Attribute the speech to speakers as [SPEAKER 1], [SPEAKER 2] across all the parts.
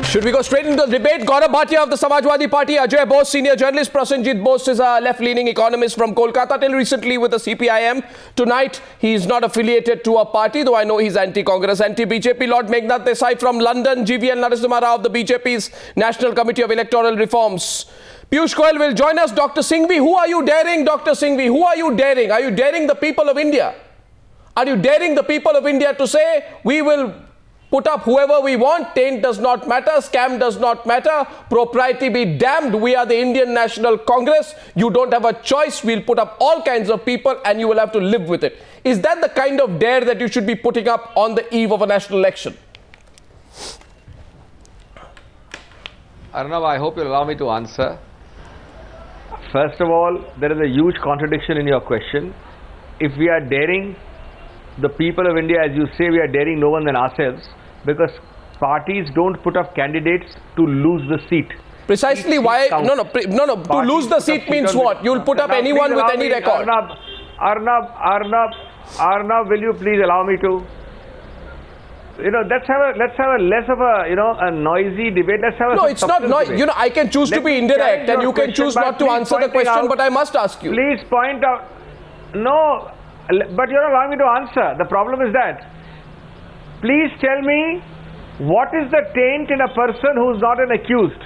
[SPEAKER 1] Should we go straight into the debate? Gaurav Bhatia of the Samajwadi Party, Ajoy Bose, senior journalist. Prasenjit Bose is a left-leaning economist from Kolkata, till recently with the CPIM. Tonight, he is not affiliated to a party, though I know he's anti-Congress, anti-BJP. Lord Meghnad Desai from London, GVL Narasimha Rao of the BJP's National Committee of Electoral Reforms. Piyush Goyal will join us. Dr. Singhvi, who are you daring, Dr. Singhvi? Who are you daring? Are you daring the people of India? Are you daring the people of India to say, we will put up whoever we want, taint does not matter, scam does not matter, propriety be damned, we are the Indian National Congress, you don't have a choice, we'll put up all kinds of people and you will have to live with it. Is that the kind of dare that you should be putting up on the eve of a national election?
[SPEAKER 2] Arnab, I hope you'll allow me to answer. First of all, there is a huge contradiction in your question. If we are daring the people of India, as you say, we are daring no one than ourselves, because parties don't put up candidates to lose the seat. Precisely why? No.
[SPEAKER 1] To lose the seat means what? You'll put up anyone with any record.
[SPEAKER 2] Arnab, will you please allow me to? Let's have a less of a a noisy debate. Let's have a
[SPEAKER 1] it's not noisy. I can choose to be indirect, and you can choose not to answer the question. But I must ask you.
[SPEAKER 2] Please point out. No. But you're not allowing me to answer. The problem is that, please tell me, what is the taint in a person who's not an accused?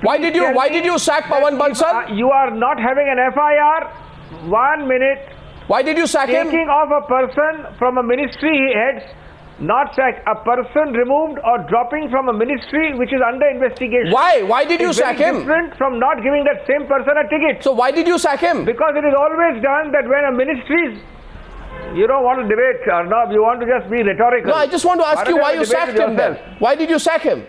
[SPEAKER 1] Why did you sack Pawan Bansal?
[SPEAKER 2] You are not having an FIR. 1 minute.
[SPEAKER 1] Why did you sack him?
[SPEAKER 2] Taking off a person from a ministry he heads, not sack. A person removed or dropping from a ministry which is under investigation.
[SPEAKER 1] Why? Why did you sack him?
[SPEAKER 2] Different from not giving that same person a ticket.
[SPEAKER 1] So why did you sack him?
[SPEAKER 2] Because it is always done that when a ministry is... You don't want to debate, Arnab. You want to just be rhetorical.
[SPEAKER 1] No, I just want to ask you why you sacked him then. Why did you sack him?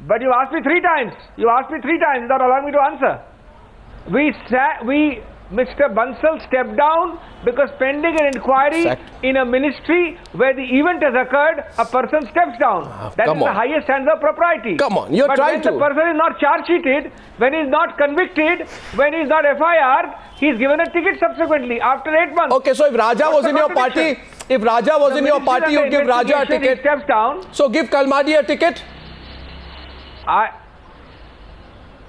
[SPEAKER 2] But you asked me 3 times. You asked me 3 times without allowing me to answer. Mr. Bansal stepped down because pending an inquiry in a ministry where the event has occurred, a person steps down. That is the highest standard of propriety.
[SPEAKER 1] Come on, you're trying to.
[SPEAKER 2] But when the person is not charge sheeted, when he is not convicted, when he is not FIR, he is given a ticket subsequently after 8 months.
[SPEAKER 1] Okay, so if Raja was in your party, you'd give Raja a ticket.
[SPEAKER 2] He steps down.
[SPEAKER 1] So give Kalmadi a ticket.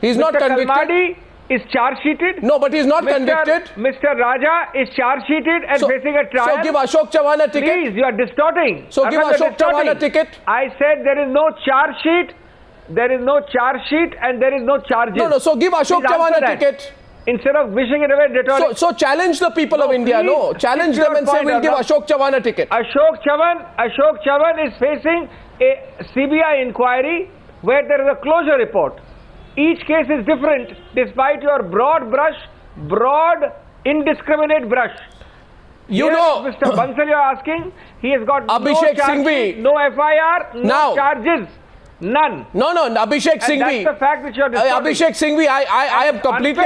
[SPEAKER 1] He's not convicted.
[SPEAKER 2] Kalmadi is charge sheeted.
[SPEAKER 1] No, but he's not convicted.
[SPEAKER 2] Mr. Raja is charge sheeted and facing a trial.
[SPEAKER 1] So give Ashok Chavan a ticket.
[SPEAKER 2] Please, you are distorting.
[SPEAKER 1] So give Ashok Chavan a ticket.
[SPEAKER 2] I said there is no charge sheet. There is no charge sheet and there is no charges.
[SPEAKER 1] No, so give Ashok Chavan a ticket.
[SPEAKER 2] Instead of wishing it away rhetorically.
[SPEAKER 1] So challenge the people of India. No, challenge them and say we'll give Ashok Chavan a ticket.
[SPEAKER 2] Ashok Chavan is facing a CBI inquiry where there is a closure report. Each case is different, despite your broad, indiscriminate brush. Mr. Bansal, you're asking, he has got
[SPEAKER 1] Abhishek Singhvi,
[SPEAKER 2] no FIR, no charges, none.
[SPEAKER 1] No, Abhishek Singhvi.
[SPEAKER 2] That's the fact which you're distorting.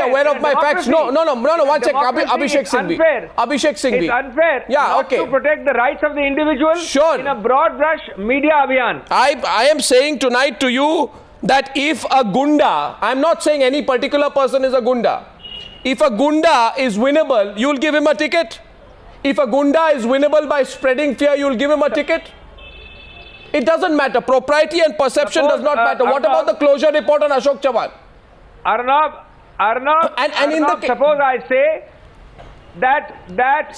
[SPEAKER 1] Aware of my facts. No, 1 second. Abhishek Singhvi.
[SPEAKER 2] It's unfair to protect the rights of the individual in a broad brush media abhiyan.
[SPEAKER 1] I am saying tonight to you that if a gunda, I'm not saying any particular person is a gunda. If a gunda is winnable, you'll give him a ticket. If a gunda is winnable by spreading fear, you'll give him a ticket. It doesn't matter. Propriety and perception does not matter. What about the closure report on Ashok Chavan?
[SPEAKER 2] Arnab, suppose I say that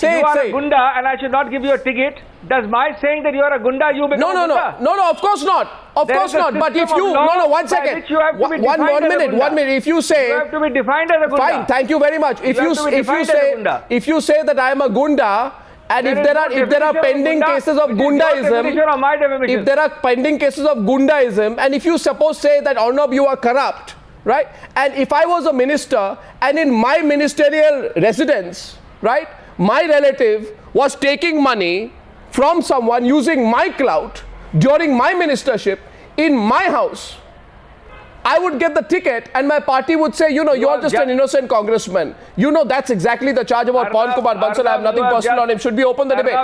[SPEAKER 2] you are a gunda and I should not give you a ticket. Does my saying that you are a gunda, you become a gunda?
[SPEAKER 1] No, of course not. Of course not. But if you, 1 second. 1 minute. If you say,
[SPEAKER 2] you have to be defined as a gunda.
[SPEAKER 1] Fine, thank you very much. If you say that I am a gunda, and if there are pending cases of gundaism, and if you suppose say that Arnab, you are corrupt, right? And if I was a minister and in my ministerial residence, right, my relative was taking money from someone using my clout during my ministership in my house, I would get the ticket and my party would say, you're just an innocent congressman. That's exactly the charge about Pawan Kumar Bansal. I have nothing personal on him. Should we open the debate?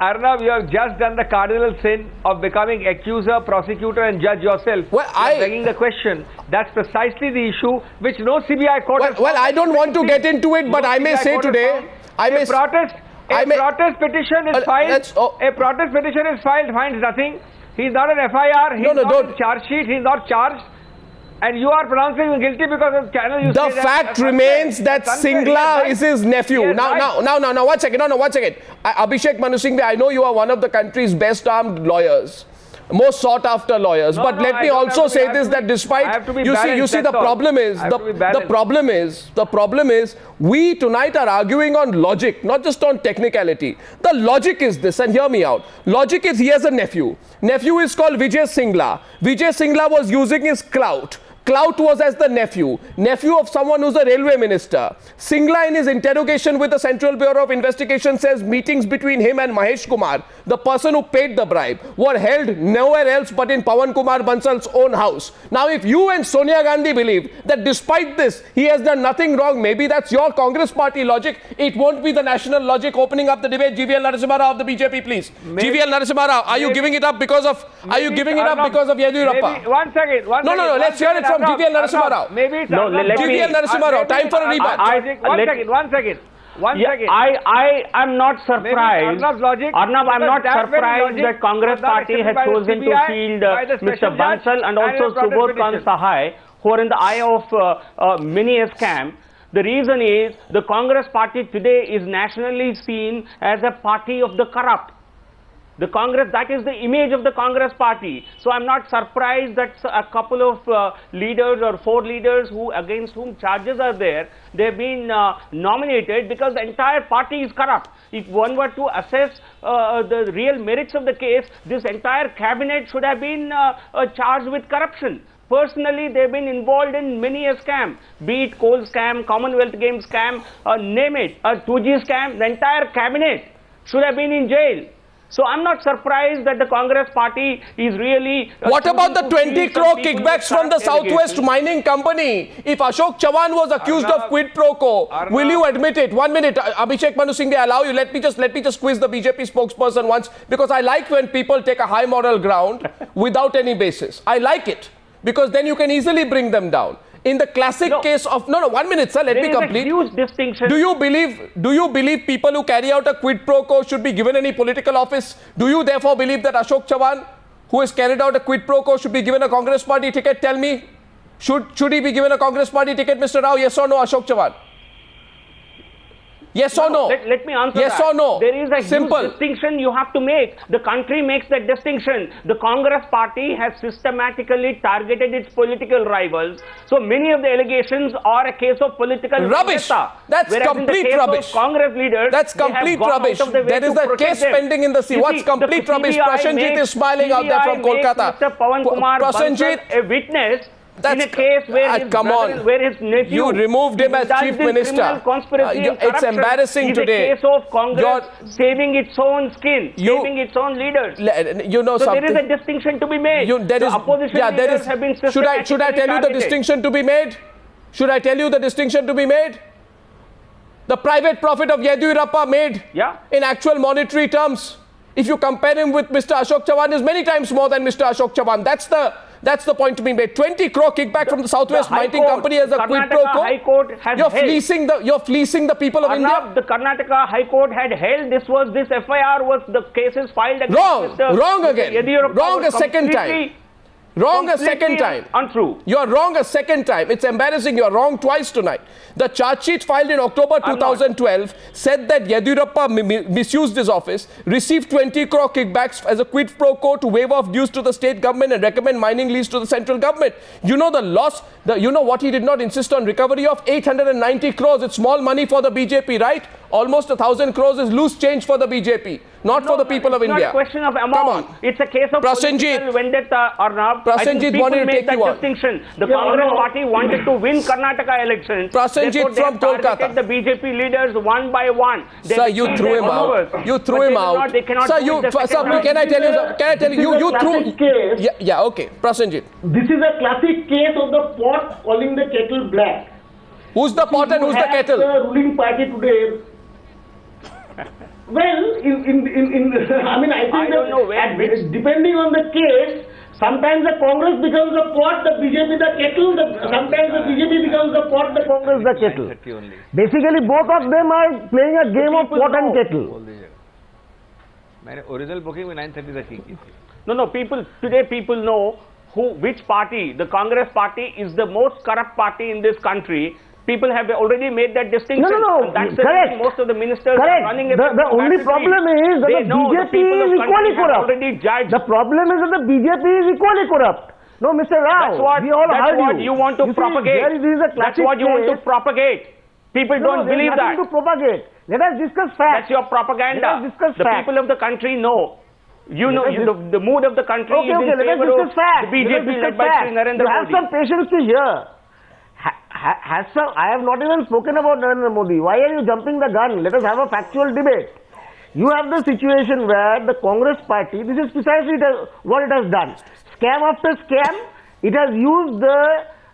[SPEAKER 2] Arnab, you have just done the cardinal sin of becoming accuser, prosecutor and judge yourself.
[SPEAKER 1] Well,
[SPEAKER 2] begging the question. That's precisely the issue which no CBI court has
[SPEAKER 1] I don't want to get into it, but I may say today,
[SPEAKER 2] protest petition is filed. A protest petition is filed, finds nothing. He's not an FIR. He's not in charge sheet. He's not charged. And you are pronouncing him guilty because of channel you
[SPEAKER 1] the fact remains that Singla is his nephew. Now, one second. One second. Abhishek Manu Singhvi, I know you are one of the country's best armed lawyers, most sought after lawyers. But let me also say this, that despite, you see the problem is, we tonight are arguing on logic, not just on technicality. The logic is this, and hear me out. Logic is, he has a nephew. Nephew is called Vijay Singla. Vijay Singla was using his clout. Clout was as the nephew of someone who's a railway minister. Singla, in his interrogation with the Central Bureau of Investigation, says meetings between him and Mahesh Kumar, the person who paid the bribe, were held nowhere else but in Pawan Kumar Bansal's own house. Now, if you and Sonia Gandhi believe that despite this, he has done nothing wrong, maybe that's your Congress party logic. It won't be the national logic. Opening up the debate, GVL Narasimha Rao of the BJP, please. GVL Narasimha Rao, are you giving it up because of Yediyurappa?
[SPEAKER 2] One second.
[SPEAKER 1] No, let's hear it from GVL Narasimha Rao.
[SPEAKER 2] Maybe it's
[SPEAKER 1] GVL Narasimha Rao. Time for a rebut.
[SPEAKER 2] One second.
[SPEAKER 3] I am not surprised. Arnab, I'm not surprised that Congress party has chosen to shield Mr. Bansal and also Subodh Kant Sahai, who are in the eye of many a scam. The reason is the Congress party today is nationally seen as a party of the corrupt. The Congress, that is the image of the Congress party. So I'm not surprised that a couple of leaders or 4 leaders against whom charges are there, they've been nominated because the entire party is corrupt. If one were to assess the real merits of the case, this entire cabinet should have been charged with corruption. Personally, they've been involved in many a scam, be it coal scam, Commonwealth Games scam, name it, a 2G scam. The entire cabinet should have been in jail. So I'm not surprised that the Congress party is really...
[SPEAKER 1] What about the 20 crore kickbacks from the Southwest Mining Company? If Ashok Chavan was accused of quid pro quo, will you admit it? 1 minute, Abhishek Manu Singhvi, I allow you. Let me just quiz the BJP spokesperson once, because I like when people take a high moral ground without any basis. I like it, because then you can easily bring them down. In the classic case of... No, 1 minute, sir. Let me complete.
[SPEAKER 3] There is a huge distinction.
[SPEAKER 1] Do you believe people who carry out a quid pro quo should be given any political office? Do you therefore believe that Ashok Chavan, who has carried out a quid pro quo, should be given a Congress party ticket? Tell me, should he be given a Congress party ticket, Mr. Rao? Yes or no, Ashok Chavan? Yes or no?
[SPEAKER 3] Let me answer
[SPEAKER 1] yes
[SPEAKER 3] that.
[SPEAKER 1] Or no?
[SPEAKER 3] There is a huge distinction you have to make. The country makes that distinction. The Congress party has systematically targeted its political rivals. So many of the allegations are a case of political
[SPEAKER 1] rubbish. That's complete rubbish.
[SPEAKER 3] Congress leaders,
[SPEAKER 1] that's complete rubbish. There is a case pending in the sea. What's complete rubbish? Prasenjit is smiling out there from Kolkata.
[SPEAKER 3] Mr. Pawan Kumar Bansal a witness. In a case where his nephew,
[SPEAKER 1] you removed him as chief minister. It's embarrassing today.
[SPEAKER 3] It's a case of Congress saving its own skin, saving its own leaders.
[SPEAKER 1] You know
[SPEAKER 3] so
[SPEAKER 1] something.
[SPEAKER 3] There is a distinction to be made. Opposition leaders have been systematically
[SPEAKER 1] Should I tell you the distinction to be made? Should I tell you the distinction to be made? The private profit of Yediyurappa made in actual monetary terms, if you compare him with Mr. Ashok Chavan, is many times more than Mr. Ashok Chavan. That's the point to be made. 20 crore kickback from the Southwest Mining Company as a quid pro quo.
[SPEAKER 3] High Court has
[SPEAKER 1] you're fleecing the people of India.
[SPEAKER 3] The Karnataka High Court had held this FIR was the cases filed against
[SPEAKER 1] wrong again. Wrong a second time. Wrong a second time.
[SPEAKER 3] Untrue.
[SPEAKER 1] You are wrong a second time. It's embarrassing. You are wrong twice tonight. The charge sheet filed in October 2012 said that Yediyurappa misused his office, received 20 crore kickbacks as a quid pro quo to waive off dues to the state government and recommend mining lease to the central government. You know the loss, you know what he did not insist on recovery of? 890 crores. It's small money for the BJP, right? Almost 1,000 crores is loose change for the BJP, not for the people of India.
[SPEAKER 3] It's not a question of amount.
[SPEAKER 1] Come on.
[SPEAKER 3] It's a case of political vendetta, Arnab.
[SPEAKER 1] Prasenjit wanted to take you on.
[SPEAKER 3] Distinction. The Congress party wanted to win Karnataka elections.
[SPEAKER 1] Prasenjit from Kolkata.
[SPEAKER 3] The BJP leaders one by one.
[SPEAKER 1] Sir, you threw him out. You threw him out. Sir, can I tell you? You threw. Yeah, okay. Prasenjit.
[SPEAKER 4] This is a classic case of the pot calling the kettle black.
[SPEAKER 1] Who's the pot and who's the kettle?
[SPEAKER 4] The ruling party today. Well, I think depending on the case, Sometimes the Congress becomes the pot, the BJP the kettle, sometimes the BJP becomes the pot, the Congress the kettle. Basically both of them are playing a game of pot and kettle.
[SPEAKER 2] Original booking with 9:30
[SPEAKER 3] No, today people know which party, the Congress party is the most corrupt party in this country. People have already made that distinction.
[SPEAKER 4] No,
[SPEAKER 3] that's
[SPEAKER 4] correct.
[SPEAKER 3] Most of the ministers are running it.
[SPEAKER 4] The only problem is that the BJP is equally corrupt. The problem is that the BJP is equally corrupt. No, Mr. Rao,
[SPEAKER 3] that's what you want to propagate. That's what you want to propagate. People don't believe that.
[SPEAKER 4] To propagate. Let us discuss facts.
[SPEAKER 3] That's your propaganda. The people of the country know. You know the mood of the country is in favor of the BJP led by Sri Narendra Modi.
[SPEAKER 4] Have some patience to hear. I have not even spoken about Narendra Modi. Why are you jumping the gun? Let us have a factual debate. You have the situation where the Congress party, this is precisely what it has done. Scam after scam, it has used the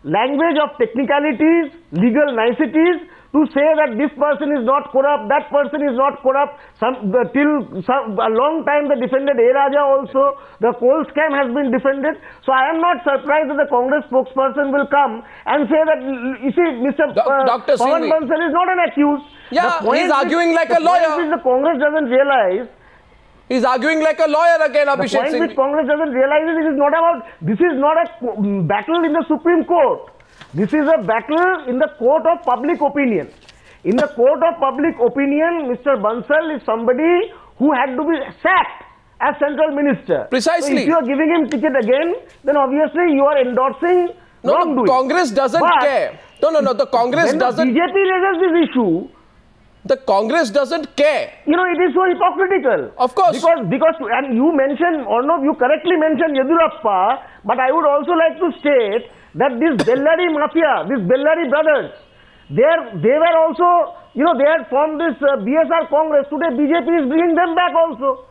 [SPEAKER 4] language of technicalities, legal niceties, to say that this person is not corrupt, that person is not corrupt. A long time they defended A. Raja also. The coal scam has been defended. So I am not surprised that the Congress spokesperson will come and say that, you see, Mr.
[SPEAKER 1] Dr.
[SPEAKER 4] Pawan Bansal is not an accused.
[SPEAKER 1] Yeah, he's arguing like a lawyer.
[SPEAKER 4] Which the Congress doesn't realize.
[SPEAKER 1] He's arguing like a lawyer again, Abhishek
[SPEAKER 4] Singhvi. The point which Congress doesn't realize is it is not about, this is not a battle in the Supreme Court. This is a battle in the court of public opinion. In the court of public opinion, Mr. Bansal is somebody who had to be sacked as central minister.
[SPEAKER 1] Precisely.
[SPEAKER 4] So if you are giving him ticket again, then obviously you are endorsing wrongdoing.
[SPEAKER 1] The Congress doesn't care. No, the Congress doesn't.
[SPEAKER 4] When the BJP raises this issue,
[SPEAKER 1] the Congress doesn't care.
[SPEAKER 4] You know, it is so hypocritical.
[SPEAKER 1] Of course.
[SPEAKER 3] Because
[SPEAKER 4] and you mentioned, Arnab, you correctly mentioned Yediyurappa, but I would also like to state that this Bellary mafia, these Bellary brothers, they were also, you know, they had formed this BSR Congress. Today BJP is bringing them back also.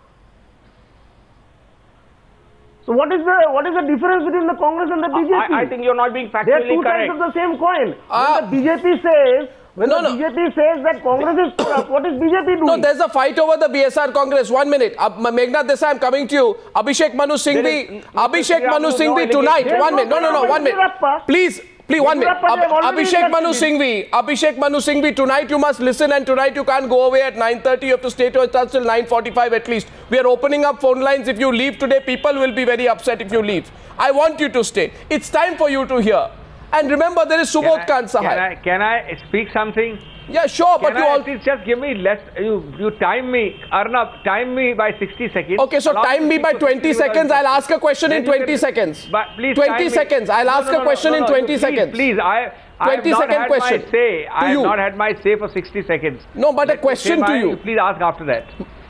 [SPEAKER 4] So what is the difference between the Congress and the BJP?
[SPEAKER 3] I think you're not being factually correct.
[SPEAKER 4] They are two sides of the same coin. When the BJP says, BJP says that Congress is corrupt, what is BJP doing?
[SPEAKER 1] No, there's a fight over the BSR Congress. 1 minute. Meghnad Desai, I'm coming to you. Abhishek Manu Singhvi. Abhishek Manu Singhvi tonight. 1 minute. No, 1 minute. Please, 1 minute. Abhishek Manu Singhvi. Abhishek Manu Singhvi. Tonight you must listen, and tonight you can't go away at 9:30. You have to stay till 9:45 at least. We are opening up phone lines. If you leave today, people will be very upset if you leave. I want you to stay. It's time for you to hear. And remember, there is Subodh Kant Sahai.
[SPEAKER 2] Can I speak something?
[SPEAKER 1] Yeah, sure, but you all...
[SPEAKER 2] just give me less... You time me. Arnab, time me by 60 seconds.
[SPEAKER 1] Okay, so time me by 20 seconds. I'll ask a question in 20 seconds.
[SPEAKER 2] But please
[SPEAKER 1] 20 seconds. I'll ask a question in 20 seconds.
[SPEAKER 2] Please, I have not had my say. I have not had my say for 60 seconds.
[SPEAKER 1] No, but a question to you.
[SPEAKER 2] Please ask after that.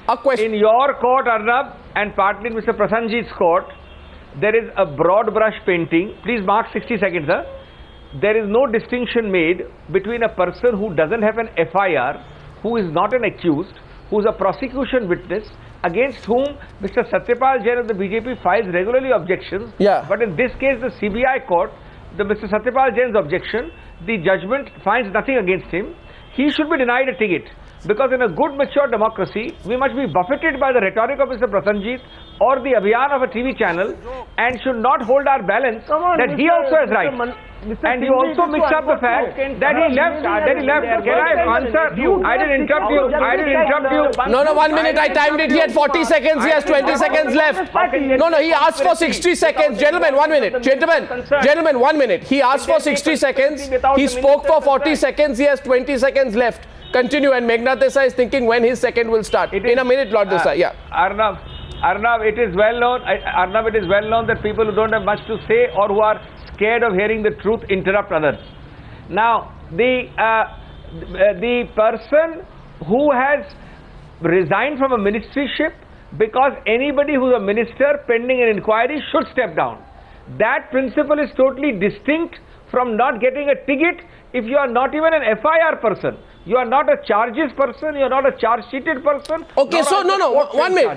[SPEAKER 1] A question.
[SPEAKER 2] In your court, Arnab, and partly in Mr. Prasenjit's court, there is a broad brush painting. Please mark 60 seconds, sir. There is no distinction made between a person who doesn't have an FIR, who is not an accused, who is a prosecution witness, against whom Mr. Satyapal Jain of the BJP files regularly objections.
[SPEAKER 1] Yeah.
[SPEAKER 2] But in this case, the CBI court, Mr. Satyapal Jain's objection, the judgment finds nothing against him. He should be denied a ticket. Because in a good, mature democracy, we must be buffeted by the rhetoric of Mr. Prasenjit or the Abhiyan of a TV channel and should not hold our balance that he also has right. And you also mix up the fact that he left. Can I answer you? I didn't interrupt you.
[SPEAKER 1] No, 1 minute. I timed it. He had 40 seconds. He has 20 seconds left. No, he asked for 60 seconds. Gentlemen, 1 minute. Gentlemen, 1 minute. He asked for 60 seconds. He spoke for 40 seconds. He has 20 seconds left. Continue, and Meghnad Desai is thinking when his second will start. In a minute, Lord Desai. Yeah.
[SPEAKER 2] Arnab, it is well known. Arnab, it is well known that people who don't have much to say or who are scared of hearing the truth interrupt others. Now, the person who has resigned from a ministryship because anybody who is a minister pending an inquiry should step down. That principle is totally distinct from not getting a ticket if you are not even an FIR person. You are not a charges person, you are not a charge-sheeted person.
[SPEAKER 1] Okay, so 1 minute. So Lord, 1 minute.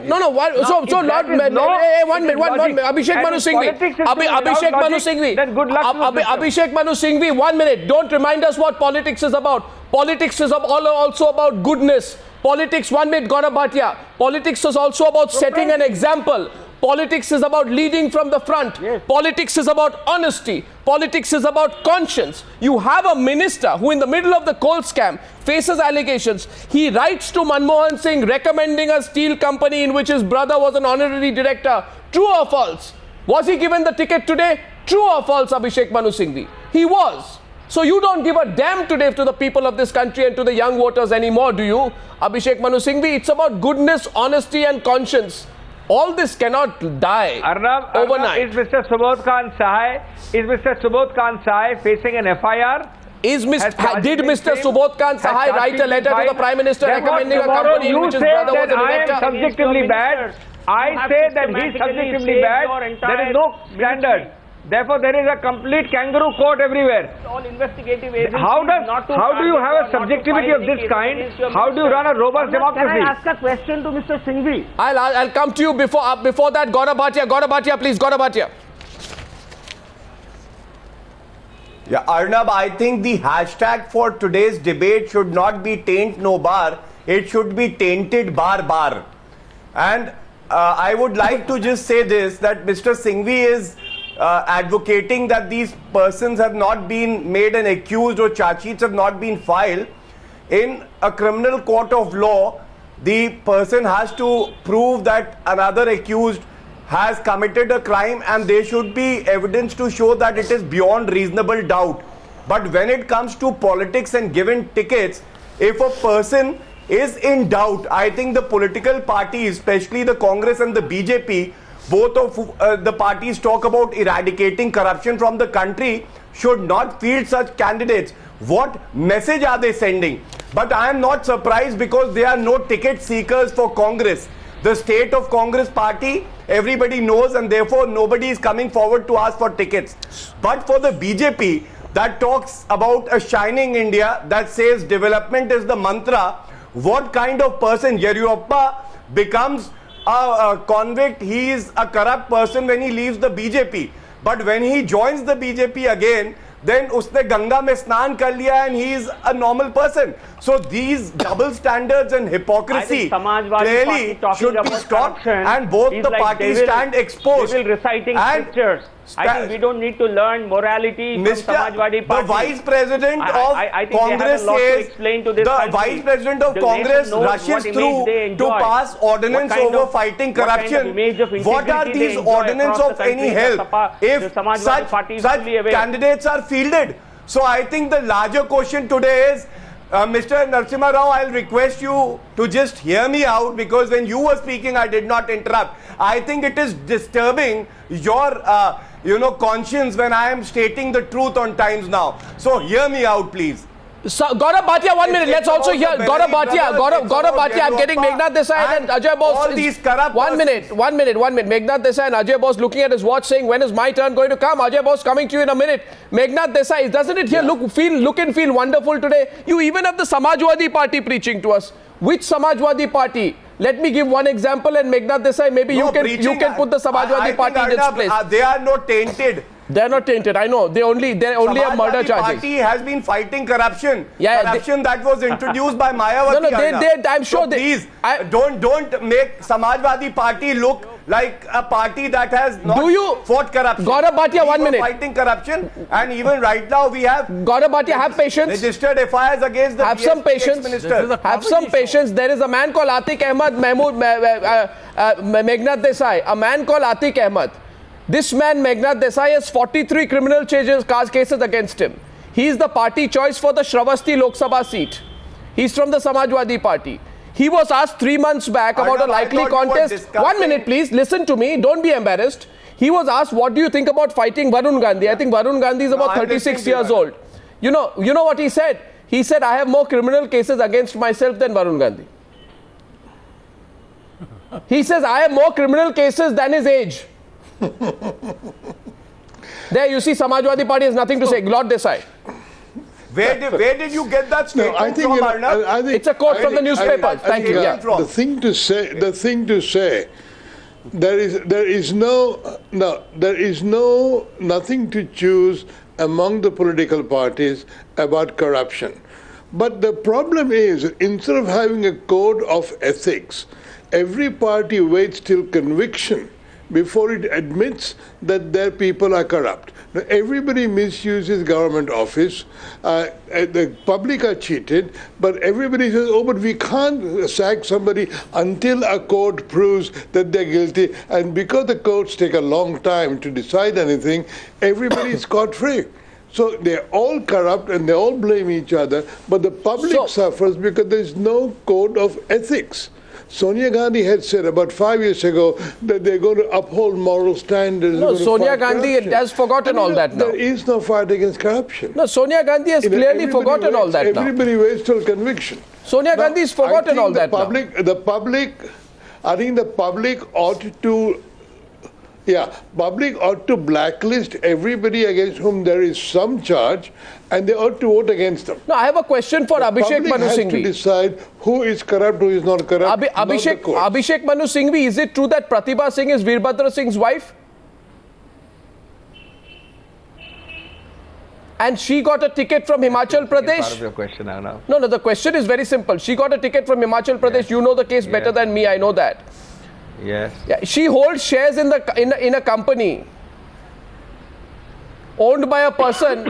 [SPEAKER 1] Abhishek Manu Singhvi. Abhishek Manu Singhvi.
[SPEAKER 2] Then good luck to
[SPEAKER 1] Abhishek Manu Singhvi, 1 minute. Don't remind us what politics is about. Politics is also about goodness. Politics, 1 minute, Gaurav Bhatia. Politics is also about setting an example. Politics is about leading from the front.
[SPEAKER 4] Yes.
[SPEAKER 1] Politics is about honesty. Politics is about conscience. You have a minister who in the middle of the coal scam faces allegations. He writes to Manmohan Singh recommending a steel company in which his brother was an honorary director. True or false? Was he given the ticket today? True or false, Abhishek Manu Singhvi? He was. So you don't give a damn today to the people of this country and to the young voters anymore, do you? Abhishek Manu Singhvi, it's about goodness, honesty and conscience. All this cannot die overnight.
[SPEAKER 2] Is Mr. Subodh Khan Sahai facing an FIR?
[SPEAKER 1] Did Mr. Subodh Khan Sahai write a letter to the Prime Minister recommending a company in which his brother was a director?
[SPEAKER 2] I am subjectively bad. I say that he is subjectively bad. There is no standard. Therefore, there is a complete kangaroo court everywhere.
[SPEAKER 3] All investigative agencies.
[SPEAKER 2] How do you have a subjectivity of this kind? How do you run a robust democracy?
[SPEAKER 4] Can I ask a question to Mr. Singhvi?
[SPEAKER 1] I'll come to you before that. Gaurav Bhatia. Gaurav Bhatia, please. Gaurav Bhatia.
[SPEAKER 5] Yeah, Arnab, I think the hashtag for today's debate should not be taint no bar. It should be tainted bar. And I would like to just say this, that Mr. Singhvi is advocating that these persons have not been made an accused or charge sheets have not been filed. In a criminal court of law, the person has to prove that another accused has committed a crime and there should be evidence to show that it is beyond reasonable doubt. But when it comes to politics and given tickets, if a person is in doubt, I think the political parties, especially the Congress and the BJP, both of the parties talk about eradicating corruption from the country, should not field such candidates. What message are they sending? But I am not surprised because there are no ticket seekers for Congress. The state of Congress party, everybody knows, and therefore nobody is coming forward to ask for tickets. But for the BJP, that talks about a shining India, that says development is the mantra, what kind of person? Yediyurappa becomes a convict, he is a corrupt person when he leaves the BJP. But when he joins the BJP again, then usne Ganga mein snan kar liya and he is a normal person. So these double standards and hypocrisy clearly should be stopped, and both the parties stand exposed.
[SPEAKER 3] They will reciting scriptures. I think we don't need to learn morality from Samajwadi Party.
[SPEAKER 5] The Vice President of Congress says, the Vice President of Congress rushes through to pass ordinance over fighting corruption. What are these ordinance of any help if such candidates are fielded? So I think the larger question today is, Mr. Narasimha Rao, I'll request you to just hear me out, because when you were speaking, I did not interrupt. I think it is disturbing your, conscience when I am stating the truth on times now. So hear me out, please.
[SPEAKER 1] So, Gaurav Bhatia, 1 minute. Let's also hear Gaurav Bhatia. Gaurav Bhatia, I'm getting Meghnad Desai and Ajoy Bose.
[SPEAKER 5] All these corrupt.
[SPEAKER 1] 1 minute. Meghnad Desai and Ajoy Bose looking at his watch saying, when is my turn going to come? Ajoy Bose coming to you in a minute. Meghnad Desai, doesn't it here look and feel wonderful today? You even have the Samajwadi Party preaching to us. Which Samajwadi Party? Let me give one example, and Meghnad Desai, maybe you can put the Samajwadi Party in its place.
[SPEAKER 5] They are not tainted.
[SPEAKER 1] They are not tainted. I know. They only have murder charges.
[SPEAKER 5] The party has been fighting corruption. Corruption that was introduced by Mayawati.
[SPEAKER 1] I'm sure
[SPEAKER 5] please don't make Samajwadi Party look like a party that has not fought corruption.
[SPEAKER 1] Gaurav Bhatia, 1 minute.
[SPEAKER 5] Fighting corruption, and even right now we have
[SPEAKER 1] Gaurav Bhatia, have patience.
[SPEAKER 5] Registered FIRs against the
[SPEAKER 1] ex-minister. Have some patience. There is a man called Atiq Ahmed, Meghnad Desai. A man called Atiq Ahmed. This man, Meghnad Desai, has 43 criminal cases against him. He is the party choice for the Shravasti Lok Sabha seat. He's from the Samajwadi Party. He was asked 3 months back about a likely contest. 1 minute, please. Listen to me. Don't be embarrassed. He was asked, what do you think about fighting Varun Gandhi? I think Varun Gandhi is about 36 years old. You know what he said? He said, I have more criminal cases against myself than Varun Gandhi. He says, I have more criminal cases than his age. There you see, Samajwadi Party has nothing to say. Lord Desai.
[SPEAKER 5] Where did you get that statement from, Arnab?
[SPEAKER 1] I think it's a quote from the newspapers. Thank you. Yeah.
[SPEAKER 6] The thing to say, there is nothing to choose among the political parties about corruption. But the problem is, instead of having a code of ethics, every party waits till conviction before it admits that their people are corrupt. Now, everybody misuses government office. The public are cheated, but everybody says, oh, but we can't sack somebody until a court proves that they're guilty. And because the courts take a long time to decide anything, everybody is scot-free. So they're all corrupt and they all blame each other, but the public suffers because there's no code of ethics. Sonia Gandhi had said about 5 years ago that they're going to uphold moral standards.
[SPEAKER 1] No, Sonia Gandhi has forgotten all that now.
[SPEAKER 6] There is no fight against corruption.
[SPEAKER 1] No, Sonia Gandhi has clearly forgotten all that now.
[SPEAKER 6] Everybody waits till conviction.
[SPEAKER 1] Sonia Gandhi has forgotten all that now.
[SPEAKER 6] I think the public ought to... public ought to blacklist everybody against whom there is some charge, and they ought to vote against them.
[SPEAKER 1] No, I have a question for Abhishek Manu Singhvi.
[SPEAKER 6] The public has to decide who is corrupt, who is not corrupt.
[SPEAKER 1] Abhishek Manu Singhvi, is it true that Pratibha Singh is Veerbhadra Singh's wife? And she got a ticket from Himachal Pradesh?
[SPEAKER 2] Part of your question, Arnab.
[SPEAKER 1] No, the question is very simple. She got a ticket from Himachal Pradesh. Yes. You know the case better than me, I know that.
[SPEAKER 2] Yes.
[SPEAKER 1] Yeah, she holds shares in a company owned by a person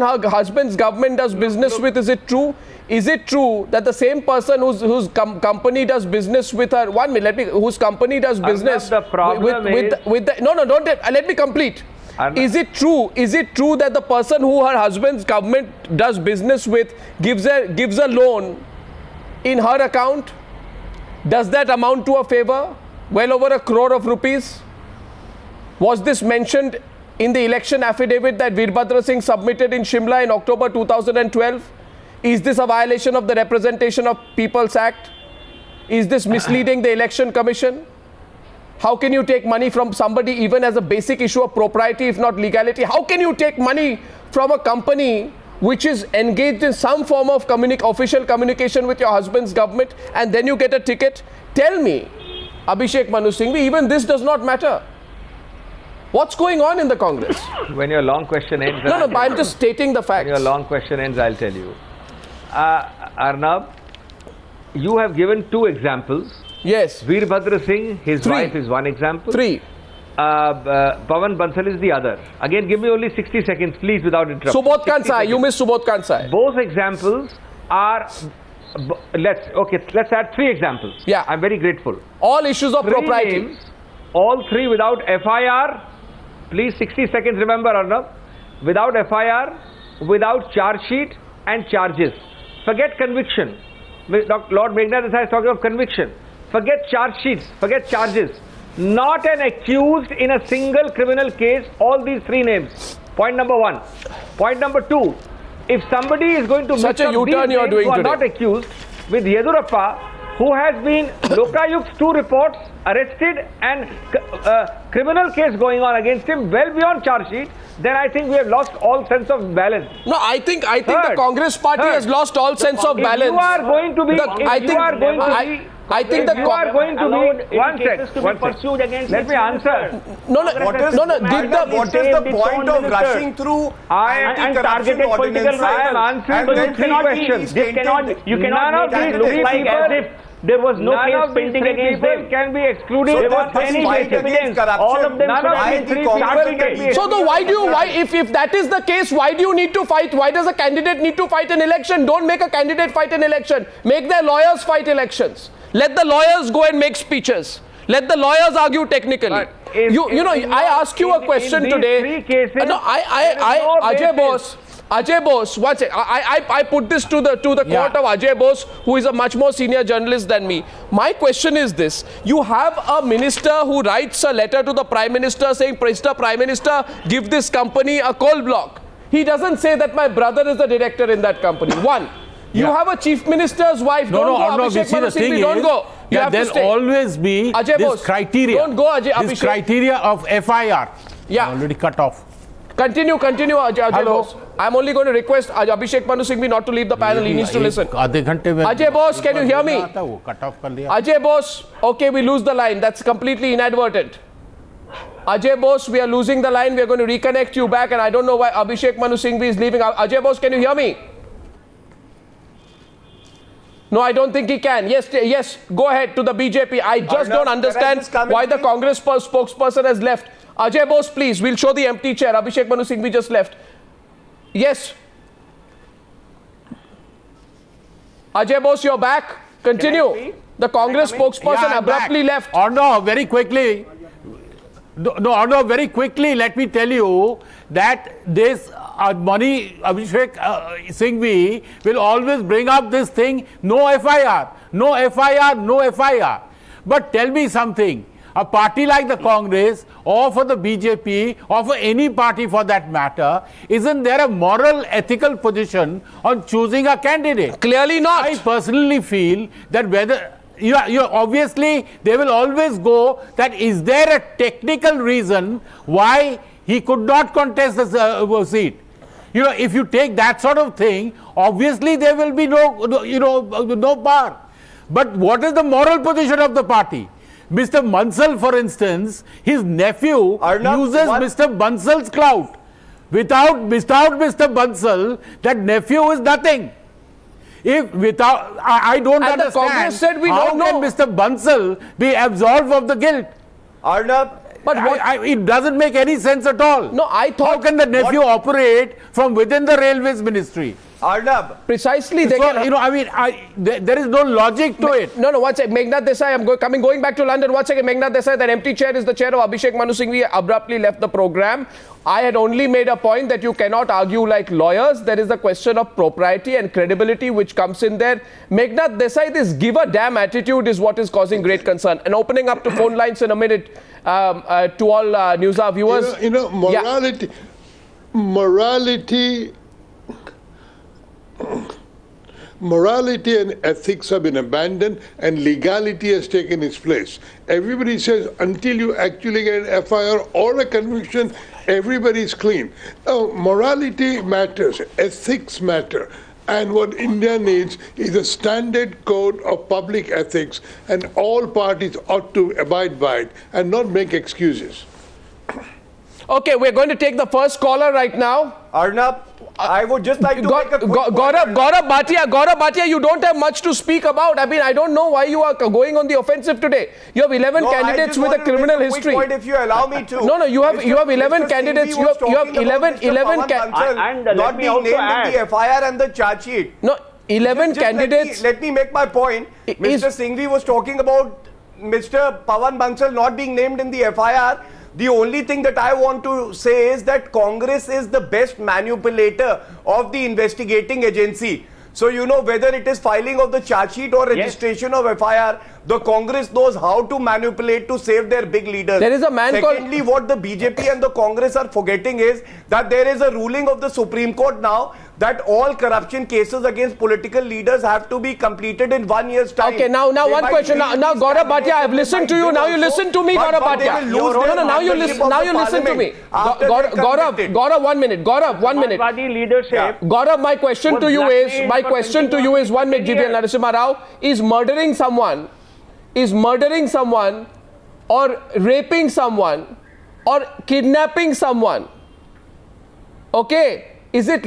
[SPEAKER 1] her husband's government does business with. Is it true? Is it true that the same person whose company does business with her, whose company does business
[SPEAKER 2] the problem
[SPEAKER 1] let me complete. Is it true that the person who her husband's government does business with gives a loan in her account? Does that amount to a favor? Well over 1 crore of rupees? Was this mentioned in the election affidavit that Veerbhadra Singh submitted in Shimla in October 2012? Is this a violation of the Representation of People's Act? Is this misleading the Election Commission? How can you take money from somebody even as a basic issue of propriety, if not legality? How can you take money from a company which is engaged in some form of official communication with your husband's government, and then you get a ticket? Tell me, Abhishek Manu Singhvi, even this does not matter. What's going on in the Congress?
[SPEAKER 2] When your long question ends...
[SPEAKER 1] No, I'm just stating the facts.
[SPEAKER 2] When your long question ends, I'll tell you. Arnab, you have given 2 examples.
[SPEAKER 1] Yes.
[SPEAKER 2] Veerbhadra Singh, his
[SPEAKER 1] 3.
[SPEAKER 2] wife, is 1 example.
[SPEAKER 1] 3.
[SPEAKER 2] Pawan Bansal is the other. Again, give me only 60 seconds, please, without interruption.
[SPEAKER 1] Subodh Kansai, you missed Subodh Kansai.
[SPEAKER 2] Both examples are... let's add 3 examples.
[SPEAKER 1] Yeah.
[SPEAKER 2] I'm very grateful.
[SPEAKER 1] All issues of
[SPEAKER 2] 3
[SPEAKER 1] propriety.
[SPEAKER 2] Names, all 3 without FIR. Please, 60 seconds, remember, Arnab. Without FIR, without charge sheet and charges. Forget conviction. Lord Meghnad Desai is talking of conviction. Forget charge sheets, forget charges. Not an accused in a single criminal case, all these 3 names. Point number 1. Point number 2. If somebody is going to
[SPEAKER 1] such a U-turn you are doing today.
[SPEAKER 2] Not accused, with Yedurappa, who has been Lokayuk's 2 reports, arrested, and criminal case going on against him well beyond charge sheet, then I think we have lost all sense of balance.
[SPEAKER 1] No, I think the Congress party has lost all sense of balance.
[SPEAKER 2] If you are going to be, Let me answer.
[SPEAKER 5] What is the point of rushing through anti-corruption ordinances?
[SPEAKER 3] I am answering 3 questions. You cannot make it look like as if there was no case pending against them.
[SPEAKER 2] Can be excluded.
[SPEAKER 3] There was any case evidence. All of them should have been charged.
[SPEAKER 1] So if that is the case, why do you need to fight? Why does a candidate need to fight an election? Don't make a candidate fight an election. Make their lawyers fight elections. Let the lawyers go and make speeches. Let the lawyers argue technically. I ask you a question today. Ajay Bose, watch it. I put this to the court of Ajay Bose, who is a much more senior journalist than me. My question is this: you have a minister who writes a letter to the Prime Minister saying, "Mr. Prime Minister, give this company a coal block." He doesn't say that my brother is the director in that company. 1. You have a chief minister's wife.
[SPEAKER 7] Arnab, the thing is,
[SPEAKER 1] don't go.
[SPEAKER 7] There'll always be this criteria.
[SPEAKER 1] Don't go, Abhishek.
[SPEAKER 7] This criteria of FIR.
[SPEAKER 1] Yeah.
[SPEAKER 7] Already cut off.
[SPEAKER 1] Continue, Ajay Bose. I'm only going to request Abhishek Manu Singhvi not to leave the panel. He needs to listen. Ajay Bose, can you hear me? Ajay Bose, okay, we lose the line. That's completely inadvertent. Ajay Bose, we are losing the line. We are going to reconnect you back, and I don't know why Abhishek Manu Singhvi is leaving. Ajay Bose, can you hear me? No, I don't think he can. Yes, go ahead to the BJP. I just don't understand why the Congress spokesperson has left. Ajoy Bose, please. We'll show the empty chair. Abhishek Manu Singhvi just left. Yes. Ajoy Bose, you're back. Continue. The Congress spokesperson abruptly left.
[SPEAKER 7] Arnab, very quickly. No, Arnab, very quickly, let me tell you that this Abhishek Singhvi will always bring up this thing, no FIR, no FIR, no FIR. But tell me something, a party like the Congress or for the BJP or for any party for that matter, isn't there a moral, ethical position on choosing a candidate?
[SPEAKER 1] Clearly not.
[SPEAKER 7] I personally feel that whether... obviously, they will always go that is there a technical reason why he could not contest the seat? If you take that sort of thing, obviously there will be no bar. But what is the moral position of the party? Mr. Bansal, for instance, his nephew uses Mr. Bansal's clout. Without Mr. Bansal, that nephew is nothing. I don't understand
[SPEAKER 1] the Congress said we
[SPEAKER 7] how
[SPEAKER 1] don't know.
[SPEAKER 7] Can Mr. Bansal be absolved of the guilt?
[SPEAKER 5] Arnab,
[SPEAKER 7] but it doesn't make any sense at all.
[SPEAKER 1] No, I thought...
[SPEAKER 7] How can the nephew operate from within the Railways Ministry?
[SPEAKER 5] Arnab.
[SPEAKER 1] Precisely.
[SPEAKER 7] There is no logic to it.
[SPEAKER 1] No, one second. Meghnad Desai, I'm going back to London. 1 second. Meghnad Desai, that empty chair is the chair of Abhishek Manu Singhvi, abruptly left the program. I had only made a point that you cannot argue like lawyers. There is a question of propriety and credibility which comes in there. Meghnad Desai, this give a damn attitude is what is causing great concern. And opening up to phone lines in a minute to all Newshour viewers.
[SPEAKER 6] Morality and ethics have been abandoned and legality has taken its place. Everybody says until you actually get an FIR or a conviction, everybody's clean. Now, morality matters, ethics matter. And what India needs is a standard code of public ethics, and all parties ought to abide by it and not make excuses.
[SPEAKER 1] Okay, we're going to take the first caller right now.
[SPEAKER 5] Arnab, I would just like to make a quick
[SPEAKER 1] Gaurav Bhatia, you don't have much to speak about. I mean, I don't know why you are going on the offensive today. You have 11 candidates with a criminal history.
[SPEAKER 5] Point if you allow me to.
[SPEAKER 1] No, you have 11 candidates. You have 11
[SPEAKER 5] candidates not being named in the FIR and the charge sheet.
[SPEAKER 1] No, 11 candidates.
[SPEAKER 5] Let me make my point. Mr. Singhvi was talking about Mr. Pawan Bansal not being named in the FIR. The only thing that I want to say is that Congress is the best manipulator of the investigating agency. So, whether it is filing of the charge sheet or registration of FIR, the Congress knows how to manipulate to save their big leaders.
[SPEAKER 1] There is a man
[SPEAKER 5] Secondly, what the BJP and the Congress are forgetting is that there is a ruling of the Supreme Court now that all corruption cases against political leaders have to be completed in 1 year's time.
[SPEAKER 1] Okay, now one question. Now, Gaurav Bhatia, I have listened to you. Now you listen to me, Gaurav Bhatia. Now you listen to me. Gaurav, 1 minute. Gaurav, 1 minute. Gaurav, my question to you is 1 minute. GVL Narasimha Rao is murdering someone or raping someone or kidnapping someone. Okay. Is it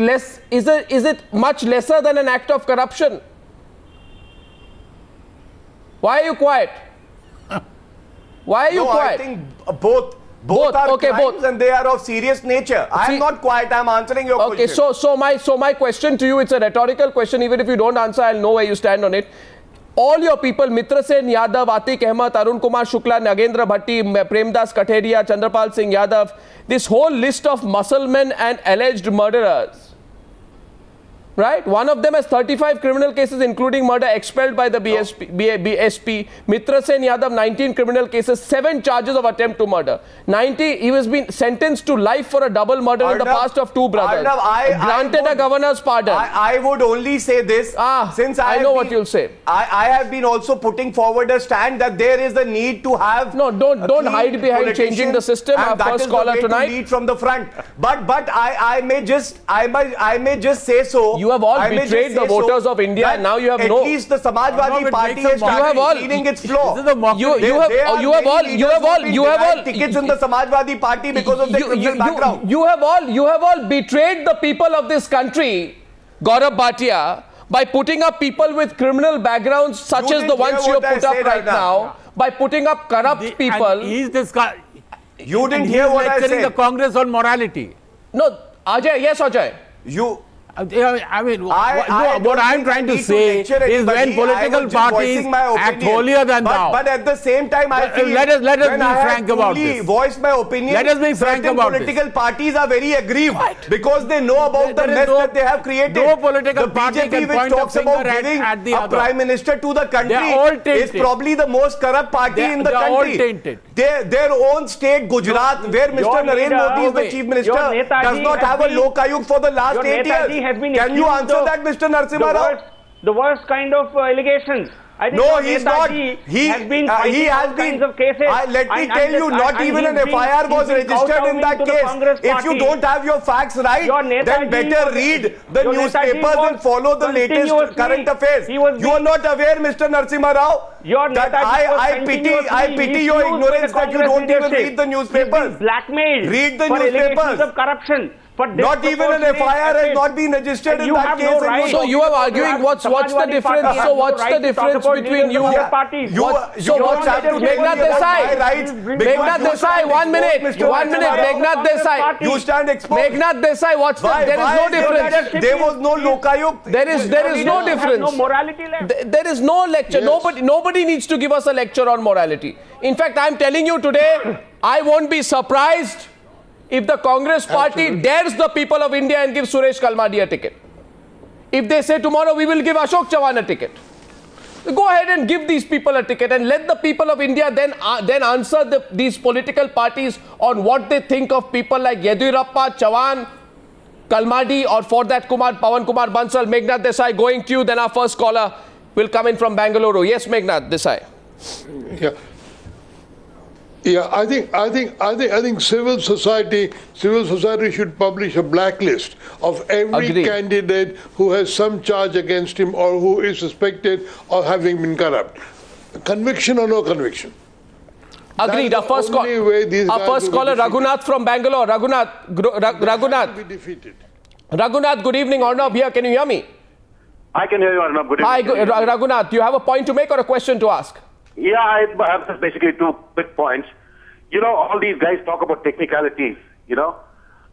[SPEAKER 1] much lesser than an act of corruption? Why are you quiet? Why are you quiet?
[SPEAKER 5] I think both are crimes and they are of serious nature. I am not quiet. I am answering your question.
[SPEAKER 1] Okay, so my question to you, it's a rhetorical question. Even if you don't answer, I'll know where you stand on it. All your people, Mitra Sen Yadav, Atiq Ahmed, Arun Kumar Shukla, Nagendra Bhatti, Premdas Katheria, Chandrapal Singh Yadav, this whole list of musclemen and alleged murderers, right? One of them has 35 criminal cases, including murder, expelled by the BSP. Mitra Sen Yadav, 19 criminal cases, 7 charges of attempt to murder. He has been sentenced to life for a double murder in the past of 2 brothers. Granted a governor's pardon.
[SPEAKER 5] I would only say this, since
[SPEAKER 1] I know what you'll say.
[SPEAKER 5] I have been also putting forward a stand that there is a need to have...
[SPEAKER 1] No, don't hide behind changing the system. Our first caller tonight.
[SPEAKER 5] Lead from the front. But I may just say so.
[SPEAKER 1] You have all betrayed the voters of India, and now you have
[SPEAKER 5] at least the Samajwadi Party has started cleaning its floor. You have all tickets in the Samajwadi Party because of their criminal background.
[SPEAKER 1] You have all betrayed the people of this country, Gaurav Bhatia, by putting up people with criminal backgrounds such as the ones you put up right now, by putting up corrupt people.
[SPEAKER 5] You didn't hear what I said.
[SPEAKER 7] Lecturing the Congress on morality.
[SPEAKER 1] No, Ajay, yes, Ajay.
[SPEAKER 7] I mean, what I'm trying to say is when political parties act holier than thou.
[SPEAKER 5] But at the same time, I feel
[SPEAKER 7] let us be frank about this.
[SPEAKER 5] Voiced my opinion.
[SPEAKER 7] Let us be frank about this.
[SPEAKER 5] Political parties are very aggrieved because they know about the mess that they have created.
[SPEAKER 7] No political party
[SPEAKER 5] BJP,
[SPEAKER 7] can
[SPEAKER 5] which
[SPEAKER 7] point
[SPEAKER 5] talks
[SPEAKER 7] a finger
[SPEAKER 5] about giving
[SPEAKER 7] at the
[SPEAKER 5] a
[SPEAKER 7] other.
[SPEAKER 5] prime minister to the country, is probably the most corrupt party in the country.
[SPEAKER 7] They are all tainted.
[SPEAKER 5] Their own state, Gujarat, where Mr. Narendra Modi is the chief minister, does not have a Lok-Ayuk for the last 8 years. Can you answer that, Mr. Narasimha Rao?
[SPEAKER 3] The worst kind of allegations. I think
[SPEAKER 5] no, he's not.
[SPEAKER 3] He has been kinds of cases.
[SPEAKER 5] Let me tell you, not even an FIR was registered in that case. If you don't have your facts right, then better read the newspapers and follow the latest current affairs. You are not aware, Mr. Narasimha Rao, that I pity your ignorance that you don't even read the newspapers. Read the newspapers.
[SPEAKER 3] Of corruption.
[SPEAKER 5] Not even an FIR has not been registered in that case.
[SPEAKER 1] So you are arguing what's the difference? So what's the difference between you? So what's happening? Meghnad Desai. Meghnad Desai, 1 minute. 1 minute. Meghnad Desai.
[SPEAKER 5] You stand exposed.
[SPEAKER 1] Meghnad Desai, what's the? There is no difference.
[SPEAKER 5] There was no Lok-Ayuk.
[SPEAKER 1] There is no difference.
[SPEAKER 3] No morality left.
[SPEAKER 1] There is no lecture. Nobody needs to give us a lecture on morality. In fact, I'm telling you today, I won't be surprised if the Congress party dares the people of India and gives Suresh Kalmadi a ticket. If they say tomorrow we will give Ashok Chavan a ticket, go ahead and give these people a ticket and let the people of India then answer these political parties on what they think of people like Yediyurappa, Chavan, Kalmadi, or for that Pawan Kumar Bansal. Meghnad Desai, going to you, then our first caller will come in from Bangalore. Yes, Meghnad Desai.
[SPEAKER 6] Yeah, I think civil society should publish a blacklist of every candidate who has some charge against him or who is suspected of having been corrupt. Conviction or no conviction.
[SPEAKER 1] Agreed. Our first caller, Raghunath from Bangalore. Raghunath. Raghunath, good evening. Arnab here. Can you hear me?
[SPEAKER 8] I can hear you, Arnab. Good
[SPEAKER 1] Hi,
[SPEAKER 8] evening.
[SPEAKER 1] Raghunath. Do you have a point to make or a question to ask?
[SPEAKER 8] Yeah, I have basically 2 quick points. You know, all these guys talk about technicalities, you know.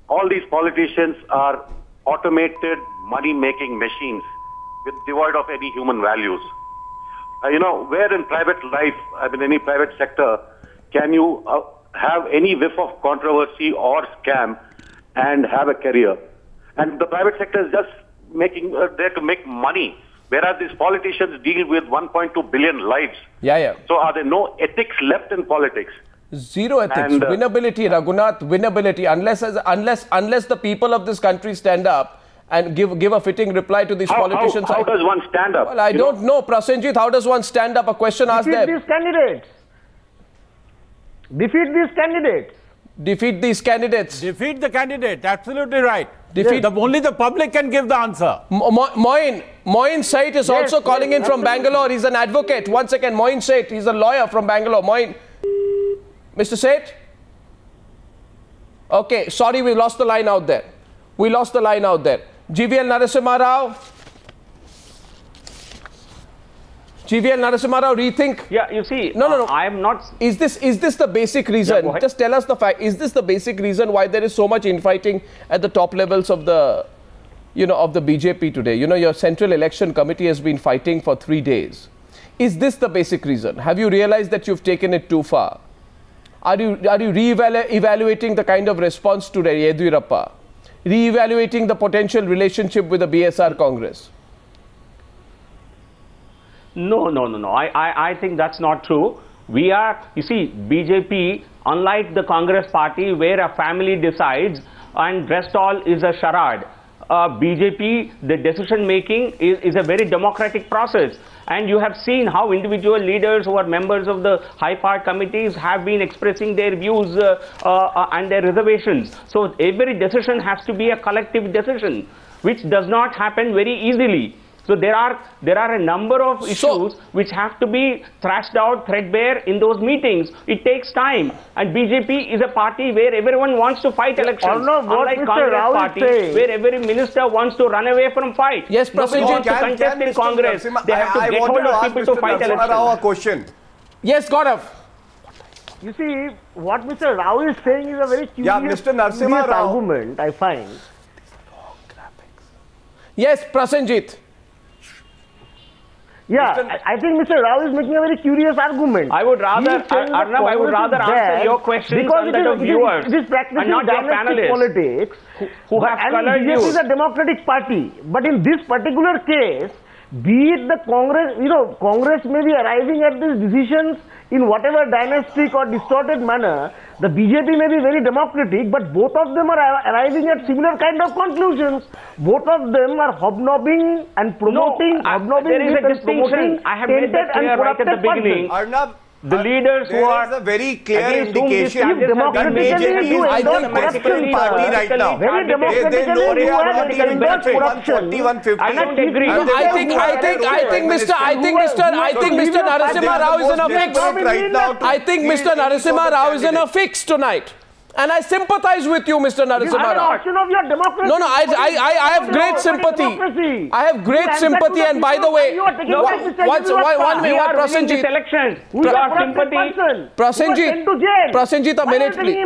[SPEAKER 8] All these politicians are automated money-making machines devoid of any human values. You know, where in private life, I mean, any private sector, can you have any whiff of controversy or scam and have a career? And the private sector is just there to make money. Whereas these politicians deal with 1.2 billion lives. So are there no ethics left in politics?
[SPEAKER 1] Zero ethics. And, winnability, Raghunath, winnability. Unless the people of this country stand up and give a fitting reply to these politicians.
[SPEAKER 8] How does one stand up?
[SPEAKER 1] Well, I don't know. Prasenjit, how does one stand up? A question asked them.
[SPEAKER 4] Defeat these candidates. Defeat these candidates.
[SPEAKER 1] Defeat these candidates.
[SPEAKER 7] Defeat the candidate. Absolutely right. Defeat. Only the public can give the answer.
[SPEAKER 1] Moin Sait is also calling in from Bangalore. He's an advocate. 1 second. Moin Sait. He's a lawyer from Bangalore. Moin. Mr. Sait? Okay. Sorry, we lost the line out there. GVL Narasimha Rao. GVL Narasimha Rao, rethink.
[SPEAKER 3] Yeah, you see,
[SPEAKER 1] no.
[SPEAKER 3] I am not.
[SPEAKER 1] Is this the basic reason?
[SPEAKER 3] Yeah,
[SPEAKER 1] just tell us the fact. Is this the basic reason why there is so much infighting at the top levels of the, of the BJP today? Your Central Election Committee has been fighting for 3 days. Is this the basic reason? Have you realized that you've taken it too far? Are you re-evaluating the kind of response to Yediyurappa? Re-evaluating the potential relationship with the BSR Congress?
[SPEAKER 3] No. I think that's not true. You see, BJP, unlike the Congress party where a family decides and rest all is a charade, BJP, the decision making is a very democratic process. And you have seen how individual leaders who are members of the high-powered committees have been expressing their views and their reservations. So every decision has to be a collective decision, which does not happen very easily. So there are a number of issues which have to be thrashed out threadbare in those meetings. It takes time, and BJP is a party where everyone wants to fight elections. Unlike Congress party, where every minister wants to run away from fight.
[SPEAKER 1] Yes,
[SPEAKER 3] Nobody wants to contest in Congress. They have to get hold of people to fight elections.
[SPEAKER 5] A question.
[SPEAKER 1] Yes, Gaurav.
[SPEAKER 4] You see, what Mr. Rao is saying is a very curious, argument, I find.
[SPEAKER 1] Yes, Prasenjit.
[SPEAKER 4] Yeah, I think Mr. Rao is making a very curious argument.
[SPEAKER 3] I would rather, Arnab, I would rather answer your questions on that of viewers and not your panelists
[SPEAKER 4] politics
[SPEAKER 3] who have colored views.
[SPEAKER 4] BJP is a democratic party, but in this particular case, be it the Congress, Congress may be arriving at these decisions in whatever dynastic or distorted manner. The BJP may be very democratic, but both of them are arriving at similar kind of conclusions. Both of them are hobnobbing and promoting,
[SPEAKER 3] there is a distinction. I have made that clear right at the beginning.
[SPEAKER 5] Arnab,
[SPEAKER 3] the leaders who are
[SPEAKER 5] a very clear indication
[SPEAKER 4] that
[SPEAKER 5] BJP is a democratic party right now.
[SPEAKER 4] Very democratically,
[SPEAKER 5] they know they are not even benefit 140, 150.
[SPEAKER 3] I don't agree.
[SPEAKER 1] I think Mr. Narasimha Rao is in a fix. I think Mr. Narasimha Rao is in a fix tonight. And I sympathize with you, Mr. Narasimha Rao.
[SPEAKER 4] Of your democracy.
[SPEAKER 1] No, I have great sympathy. I have great sympathy, and by the way, one minute, Prasenjit. Prasenjit, a minute, please.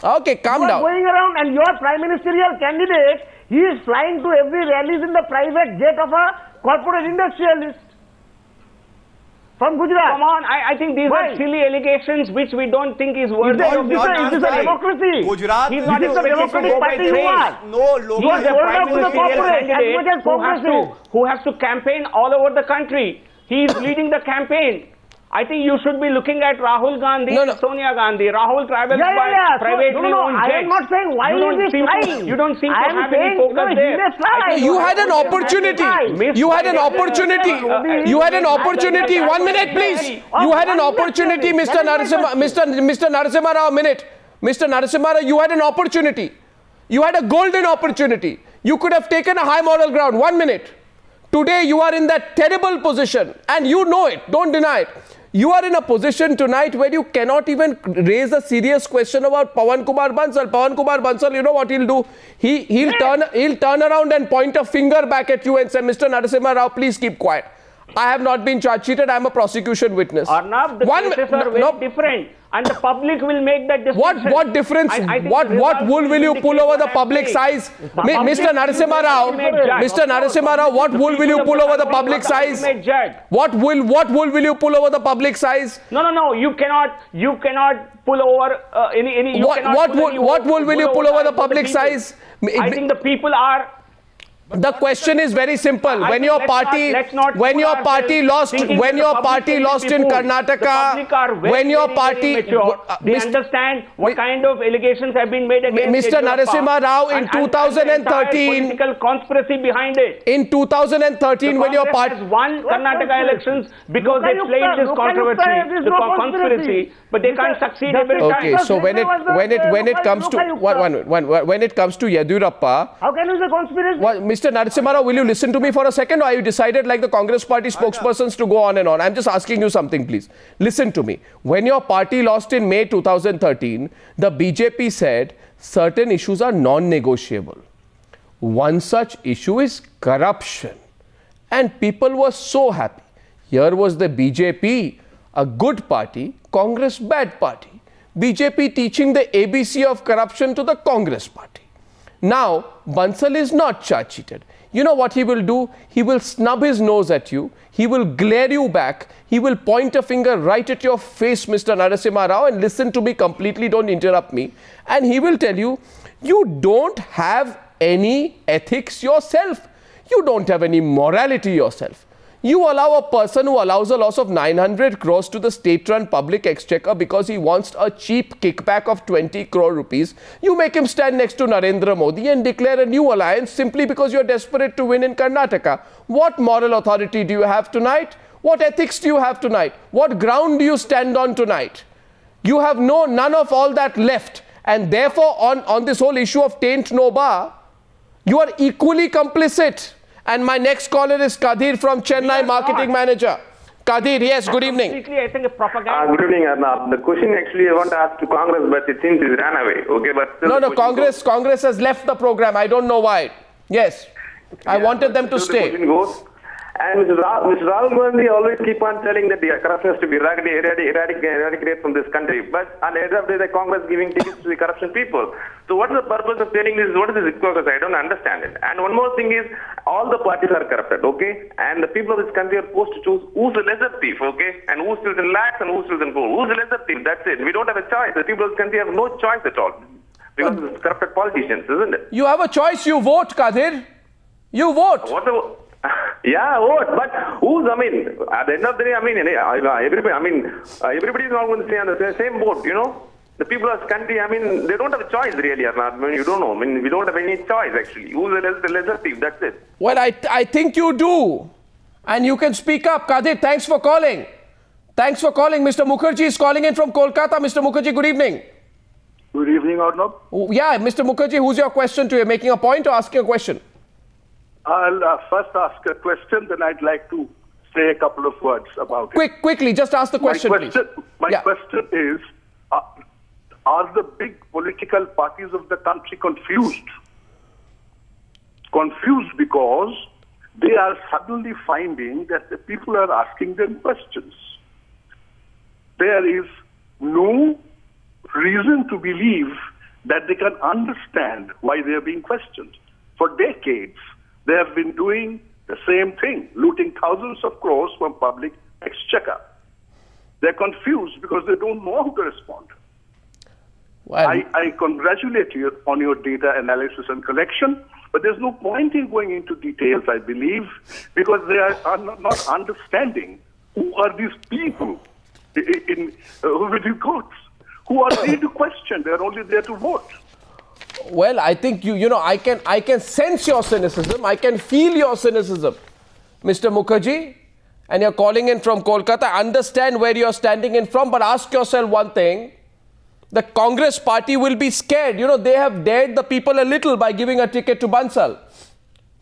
[SPEAKER 1] Okay, calm down.
[SPEAKER 4] Going around, and your prime ministerial candidate, he is flying to every rallies in the private jet of a corporate industrialist from Gujarat.
[SPEAKER 3] Come on, I think these are silly allegations which we don't think is worthy of this.
[SPEAKER 4] Is this a democracy?
[SPEAKER 5] Gujarat
[SPEAKER 3] is not a democratic party.
[SPEAKER 4] You are.
[SPEAKER 3] He is a prime ministerial candidate who has to campaign all over the country. He is leading the campaign. I think you should be looking at Rahul Gandhi and Sonia Gandhi. Rahul travels by privately owned jets.
[SPEAKER 4] I am not saying why he is flying.
[SPEAKER 3] You don't seem to have any focus there.
[SPEAKER 1] You had an opportunity. You had an opportunity. You had an opportunity. 1 minute, please. You had an opportunity, Mr. Narasimha Rao, a minute. Mr. Narasimha Rao, you had an opportunity. You had a golden opportunity. You could have taken a high moral ground. 1 minute. Today you are in that terrible position, and you know it. Don't deny it. You are in a position tonight where you cannot even raise a serious question about Pawan Kumar Bansal. Pawan Kumar Bansal, you know what he'll do? He'll turn around and point a finger back at you and say, Mr. Narasimha Rao, please keep quiet. I have not been charge sheeted. I am a prosecution witness.
[SPEAKER 3] Arnab, the cases are very different, and the public will make that decision.
[SPEAKER 1] What difference? What wool will you pull over the public's eyes? Mr. Narasimha Rao, what wool will you pull over the public's eyes? What wool will you pull over the public's eyes?
[SPEAKER 3] No. You cannot pull over any.
[SPEAKER 1] What wool will you pull over the public's eyes?
[SPEAKER 3] I think the people are.
[SPEAKER 1] The question is very simple. When your party lost in Karnataka, when your party,
[SPEAKER 3] they understand what kind of allegations have been made against
[SPEAKER 1] Mr. Narasimha Rao in 2013,
[SPEAKER 3] political conspiracy behind it.
[SPEAKER 1] In 2013, when your party
[SPEAKER 3] won Karnataka elections because they played this conspiracy, but they can't succeed every time.
[SPEAKER 1] Okay, so when it comes to Yediyurappa,
[SPEAKER 4] how can you say conspiracy?
[SPEAKER 1] Mr. Narasimha Rao, will you listen to me for a second, or are you decided like the Congress party spokespersons to go on and on? I'm just asking you something, please. Listen to me. When your party lost in May 2013, the BJP said certain issues are non-negotiable. One such issue is corruption. And people were so happy. Here was the BJP, a good party, Congress bad party. BJP teaching the ABC of corruption to the Congress party. Now, Bansal is not charge sheeted. You know what he will do? He will snub his nose at you. He will glare you back. He will point a finger right at your face, Mr. Narasimha Rao, and listen to me completely, don't interrupt me. And he will tell you, you don't have any ethics yourself. You don't have any morality yourself. You allow a person who allows a loss of 900 crores to the state-run public exchequer because he wants a cheap kickback of 20 crore rupees. You make him stand next to Narendra Modi and declare a new alliance simply because you're desperate to win in Karnataka. What moral authority do you have tonight? What ethics do you have tonight? What ground do you stand on tonight? You have none of all that left. And therefore, on this whole issue of taint no bar, you are equally complicit. And my next caller is Kadir from Chennai, marketing manager. Kadir, yes, good evening.
[SPEAKER 3] I think, propaganda.
[SPEAKER 9] Good evening, Arnab. The question actually I want to ask to Congress, but it seems it ran away. Okay, but
[SPEAKER 1] no, Congress has left the program. I don't know why. Yes, I wanted them to stay.
[SPEAKER 9] And Mr. Rahul Gandhi always keep on telling that the corruption has to be eradicated from this country. But at the end of the day, the Congress giving tickets to the corruption people. So what is the purpose of telling this? What is this hypocrisy? I don't understand it. And one more thing is, all the parties are corrupted, okay? And the people of this country are supposed to choose who's the lesser thief, okay? And who steals in lakhs and who steals in gold. Who's the lesser thief? That's it. We don't have a choice. The people of this country have no choice at all. Because it's corrupted politicians, isn't it?
[SPEAKER 1] You have a choice. You vote, Kadir. You vote.
[SPEAKER 9] Yeah, vote. But who's, at the end of the day, everybody is not going to stay on the same boat, you know? The people of this country, they don't have a choice, really, Arnab. You don't know. We don't have any choice, actually. Who's the lesser thief? That's it.
[SPEAKER 1] Well, I think you do. And you can speak up. Kadir, thanks for calling. Thanks for calling. Mr. Mukherjee is calling in from Kolkata. Mr. Mukherjee, good evening.
[SPEAKER 10] Good evening, Arnab.
[SPEAKER 1] Yeah, Mr. Mukherjee, who's your question to you? Making a point or asking a question?
[SPEAKER 10] I'll first ask a question, then I'd like to say a couple of words about it.
[SPEAKER 1] Quickly, just ask the question, please.
[SPEAKER 10] My question is, are the big political parties of the country confused? Confused because they are suddenly finding that the people are asking them questions. There is no reason to believe that they can understand why they are being questioned. For decades, they have been doing the same thing, looting thousands of crores from public exchequer. They're confused because they don't know how to respond. Well, I congratulate you on your data analysis and collection, but there's no point in going into details, I believe, because they are not understanding who are these people with the courts. Who are they to question? They're only there to vote.
[SPEAKER 1] Well, I think I can sense your cynicism. I can feel your cynicism, Mr. Mukherjee. And you're calling in from Kolkata. I understand where you're standing in from, but ask yourself one thing. The Congress party will be scared. They have dared the people a little by giving a ticket to Bansal.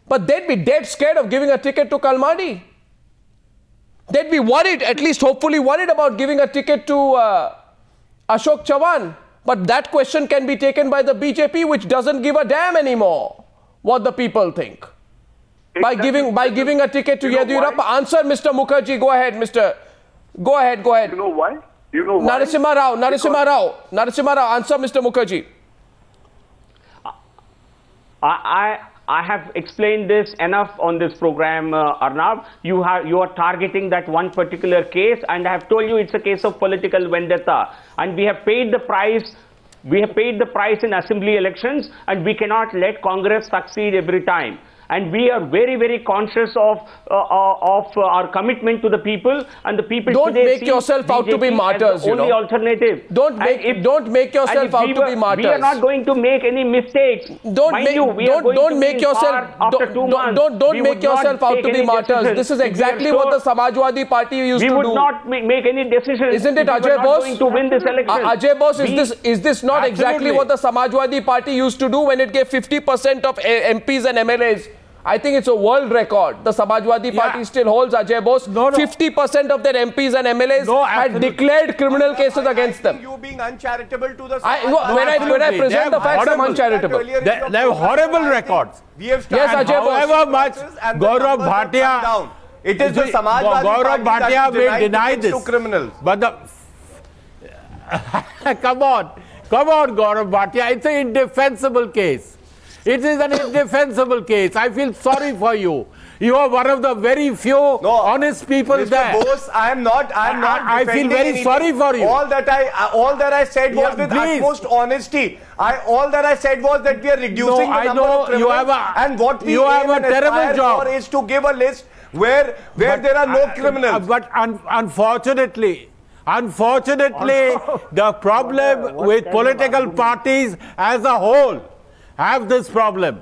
[SPEAKER 1] But they'd be dead scared of giving a ticket to Kalmadi. They'd be worried, at least hopefully worried about giving a ticket to Ashok Chavan. But that question can be taken by the BJP, which doesn't give a damn anymore what the people think. Exactly. By giving a ticket to Yediyurappa. Answer, Mr. Mukherjee. Go ahead, Mr. Go ahead.
[SPEAKER 10] You know why?
[SPEAKER 1] Narasimha Rao. Answer, Mr. Mukherjee.
[SPEAKER 3] I have explained this enough on this program, Arnab. You are targeting that one particular case, and I have told you it's a case of political vendetta, and we have paid the price. We have paid the price in assembly elections, and we cannot let Congress succeed every time. And we are very, very conscious of our commitment to the people, and the people
[SPEAKER 1] don't make yourself out to be martyrs.
[SPEAKER 3] The only alternative.
[SPEAKER 1] Don't make yourself out to be martyrs.
[SPEAKER 3] We are not going to make any mistakes. Don't make yourself out
[SPEAKER 1] to be martyrs. This is exactly what the Samajwadi Party used to do.
[SPEAKER 3] We would not make any decisions.
[SPEAKER 1] Isn't it, Ajoy Bose?
[SPEAKER 3] Going to win this election.
[SPEAKER 1] Ajay Bose, is this not exactly what the Samajwadi Party used to do when it gave 50% of MPs and MLAs? I think it's a world record. The Samajwadi Party still holds, Ajay Bose. 50% of their MPs and MLAs had declared criminal cases against them.
[SPEAKER 5] You being uncharitable to the
[SPEAKER 1] when I present the facts, I'm uncharitable.
[SPEAKER 7] They have horrible records.
[SPEAKER 1] Yes, Ajay Bose.
[SPEAKER 7] However much Gaurav Bhatia,
[SPEAKER 5] it is the Samajwadi
[SPEAKER 7] Gaurav Bhatia may deny this.
[SPEAKER 5] To criminals.
[SPEAKER 7] But come on, Gaurav Bhatia, it's an indefensible case. It is an indefensible case. I feel sorry for you. You are one of the very few honest people
[SPEAKER 5] Mr.
[SPEAKER 7] there.
[SPEAKER 5] Bose, I am not.
[SPEAKER 7] I feel very
[SPEAKER 5] anything.
[SPEAKER 7] sorry for you.
[SPEAKER 5] All that I said was with utmost honesty. All that I said was that we are reducing the number of criminals. And what we aim and aspire for is to give a list where there are no criminals.
[SPEAKER 7] But unfortunately, the problem with political parties as a whole have this problem,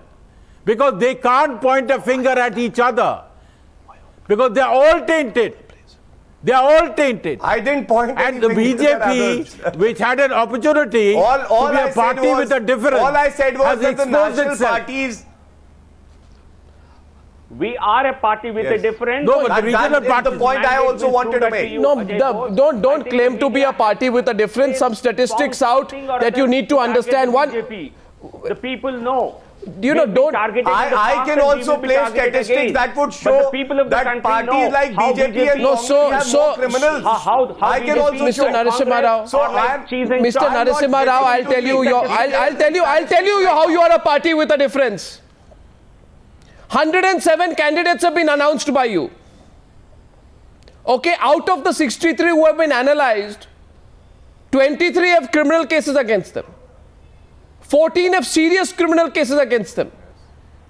[SPEAKER 7] because they can't point a finger at each other, because they are all tainted. They are all tainted.
[SPEAKER 5] I didn't point.
[SPEAKER 7] And the BJP, which had an opportunity to be a party with a difference,
[SPEAKER 5] all I said was that the national parties.
[SPEAKER 3] We are a party with a difference.
[SPEAKER 5] No, but that's the point I also wanted to make.
[SPEAKER 1] No, don't claim to be a party with a difference. Some statistics out that you need to understand. One,
[SPEAKER 3] the people know.
[SPEAKER 1] You know, don't.
[SPEAKER 5] I can also play statistics that would show that parties like BJP and Congress have more criminals. I can also
[SPEAKER 1] Mr. Narasimha Rao. Mr. Narasimha Rao, I'll tell you how you are a party with a difference. 107 candidates have been announced by you. Okay, out of the 63 who have been analyzed, 23 have criminal cases against them. 14 have serious criminal cases against them,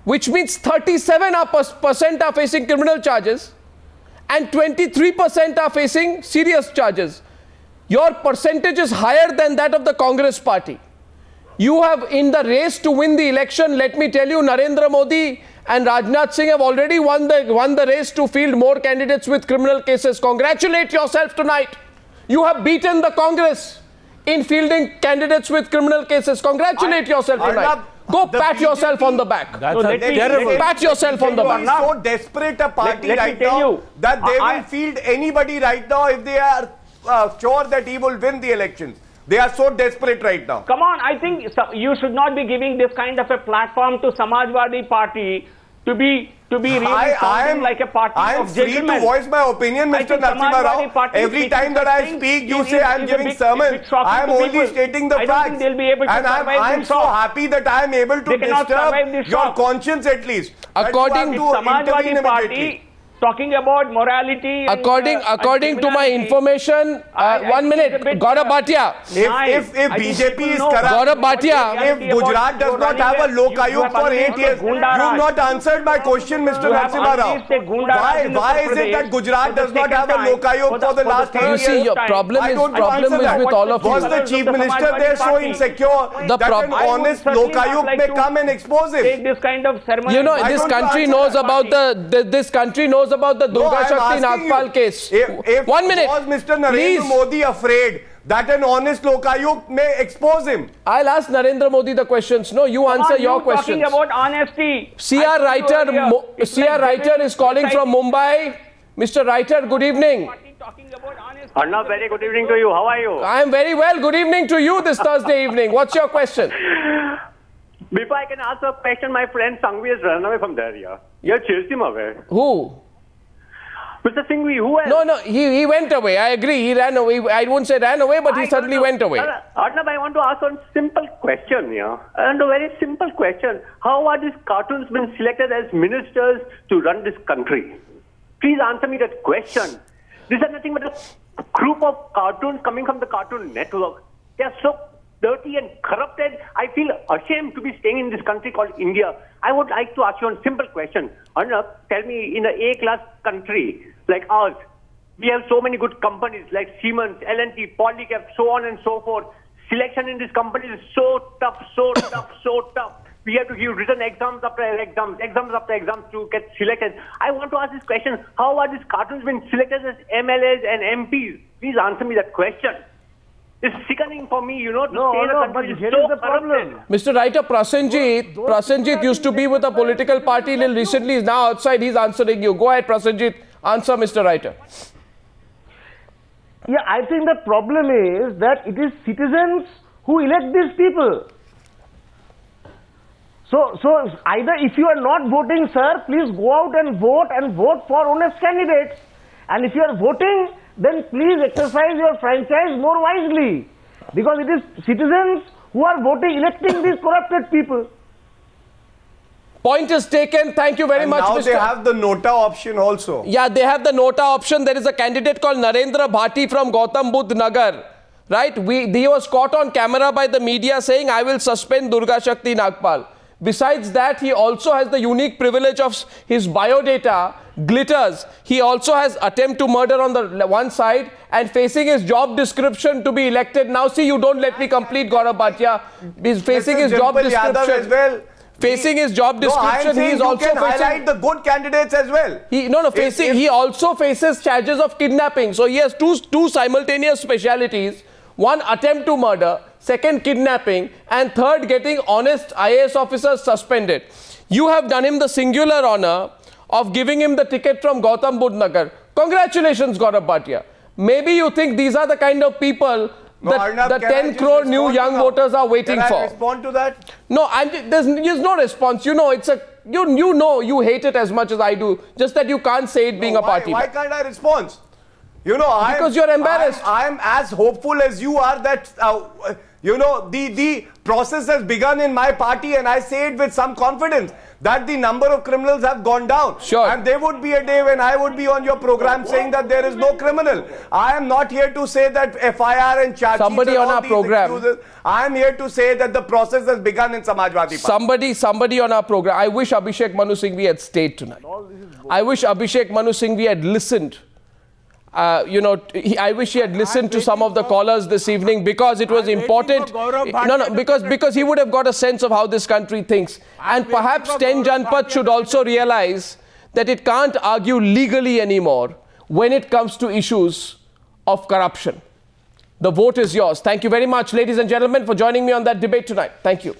[SPEAKER 1] which means 37% are facing criminal charges and 23% are facing serious charges. Your percentage is higher than that of the Congress party. You have, in the race to win the election, let me tell you, Narendra Modi and Rajnath Singh have already won the race to field more candidates with criminal cases. Congratulate yourself tonight. You have beaten the Congress in fielding candidates with criminal cases. Congratulate yourself tonight. Go pat yourself on the back. Pat yourself on the back.
[SPEAKER 5] So desperate a party right now that they will field anybody right now if they are sure that he will win the elections. They are so desperate right now.
[SPEAKER 3] Come on, I think you should not be giving this kind of a platform to Samajwadi Party to be really sounding like a party of gentlemen.
[SPEAKER 5] I am free to voice my opinion, Mr. Narasimha Rao. Every time that I speak, you say I am giving sermons. I am only stating the facts. And I am so happy that I am able to disturb your conscience at least.
[SPEAKER 3] According to Samajwadi Party, talking about morality.
[SPEAKER 1] According to my information, 1 minute, Gaurav Bhatia.
[SPEAKER 5] If BJP is corrupt,
[SPEAKER 1] Gaurav Bhatia,
[SPEAKER 5] if Gujarat does not have a Lokayuk for 8 years, you have not answered my question, Mr. Narasimha Rao. Why is it that Gujarat does not have a Lokayuk for the last 8 years?
[SPEAKER 1] You see, your problem is with all of you.
[SPEAKER 5] Was the Chief Minister there so insecure that an honest Lokayuk may come and expose him?
[SPEAKER 1] You know, this country knows about the Durga Shakti Nagpal case.
[SPEAKER 5] If
[SPEAKER 1] 1 minute.
[SPEAKER 5] Was Mr. Narendra Modi afraid that an honest Lokayuk may expose him?
[SPEAKER 1] I'll ask Narendra Modi the questions. No, you answer your questions.
[SPEAKER 3] Talking about honesty.
[SPEAKER 1] CR Writer is calling from Mumbai. Mr. Writer, good evening.
[SPEAKER 11] Arnab, very good evening to you. How are you?
[SPEAKER 1] I am very well. Good evening to you this Thursday evening. What's your question?
[SPEAKER 11] Before I can ask a question, my friend Singhvi has run away from there. You have chased him away.
[SPEAKER 1] Who?
[SPEAKER 11] Mr. Singhvi, who else?
[SPEAKER 1] No, he went away. I agree. He ran away. I won't say ran away, but he suddenly went away.
[SPEAKER 11] Arnab, I want to ask one simple question. And a very simple question. How are these cartoons been selected as ministers to run this country? Please answer me that question. These are nothing but a group of cartoons coming from the Cartoon Network. They are so dirty and corrupted. I feel ashamed to be staying in this country called India. I would like to ask you one simple question. Arnab, tell me, in an A-class country like ours, we have so many good companies like Siemens, L&T, Polycab, so on and so forth. Selection in these companies is so tough, so tough. We have to give written exams after exams to get selected. I want to ask this question. How are these cartoons been selected as MLAs and MPs? Please answer me that question. It's sickening for me, to stay in a country is so corrupted.
[SPEAKER 1] Mr. Writer, Prasenjit used to be with a political party till recently. He's now outside. He's answering you. Go ahead, Prasenjit. Answer, Mr. Writer.
[SPEAKER 4] Yeah, I think the problem is that it is citizens who elect these people. So either if you are not voting, sir, please go out and vote for honest candidates. And if you are voting, then please exercise your franchise more wisely. Because it is citizens who are electing these corrupted people.
[SPEAKER 1] Point is taken. Thank you very much,
[SPEAKER 5] now
[SPEAKER 1] Mr.
[SPEAKER 5] They have the Nota option also.
[SPEAKER 1] Yeah, they have the Nota option. There is a candidate called Narendra Bhati from Gautam Budh Nagar. Right? He was caught on camera by the media saying, I will suspend Durga Shakti Nagpal. Besides that, he also has the unique privilege of his biodata glitters. He also has attempt to murder on the one side and facing his job description to be elected. Now see, you don't let me complete, Gaurav Bhatia. He's facing his job description.
[SPEAKER 5] As well.
[SPEAKER 1] Facing his job description, he is also facing...
[SPEAKER 5] highlight the good candidates as well.
[SPEAKER 1] He also faces charges of kidnapping. So he has two simultaneous specialities. One, attempt to murder. Second, kidnapping. And third, getting honest IAS officers suspended. You have done him the singular honor of giving him the ticket from Gautam Budh Nagar. Congratulations, Gaurav Bhatia. Maybe you think these are the kind of people that
[SPEAKER 5] Arnab,
[SPEAKER 1] the 10 crore new young voters are waiting for.
[SPEAKER 5] Can I respond to that?
[SPEAKER 1] No, there's no response. You know, it's a you know you hate it as much as I do. Just that you can't say it being a party.
[SPEAKER 5] Why can't I respond? You know,
[SPEAKER 1] because you're embarrassed.
[SPEAKER 5] I'm as hopeful as you are that you know the process has begun in my party, and I say it with some confidence that the number of criminals have gone down.
[SPEAKER 1] Sure.
[SPEAKER 5] And there would be a day when I would be on your program saying that there is no criminal. I am not here to say that FIR and charge
[SPEAKER 1] somebody on our program. Excuses.
[SPEAKER 5] I am here to say that the process has begun in Samajwadi Party.
[SPEAKER 1] Somebody on our program. I wish Abhishek Manu Singhvi had stayed tonight. I wish Abhishek Manu Singhvi had listened. You know, I wish he had listened to some of the callers this evening, because it was important. Because he would have got a sense of how this country thinks. And perhaps 10 Janpath should also realize that it can't argue legally anymore when it comes to issues of corruption. The vote is yours. Thank you very much, ladies and gentlemen, for joining me on that debate tonight. Thank you.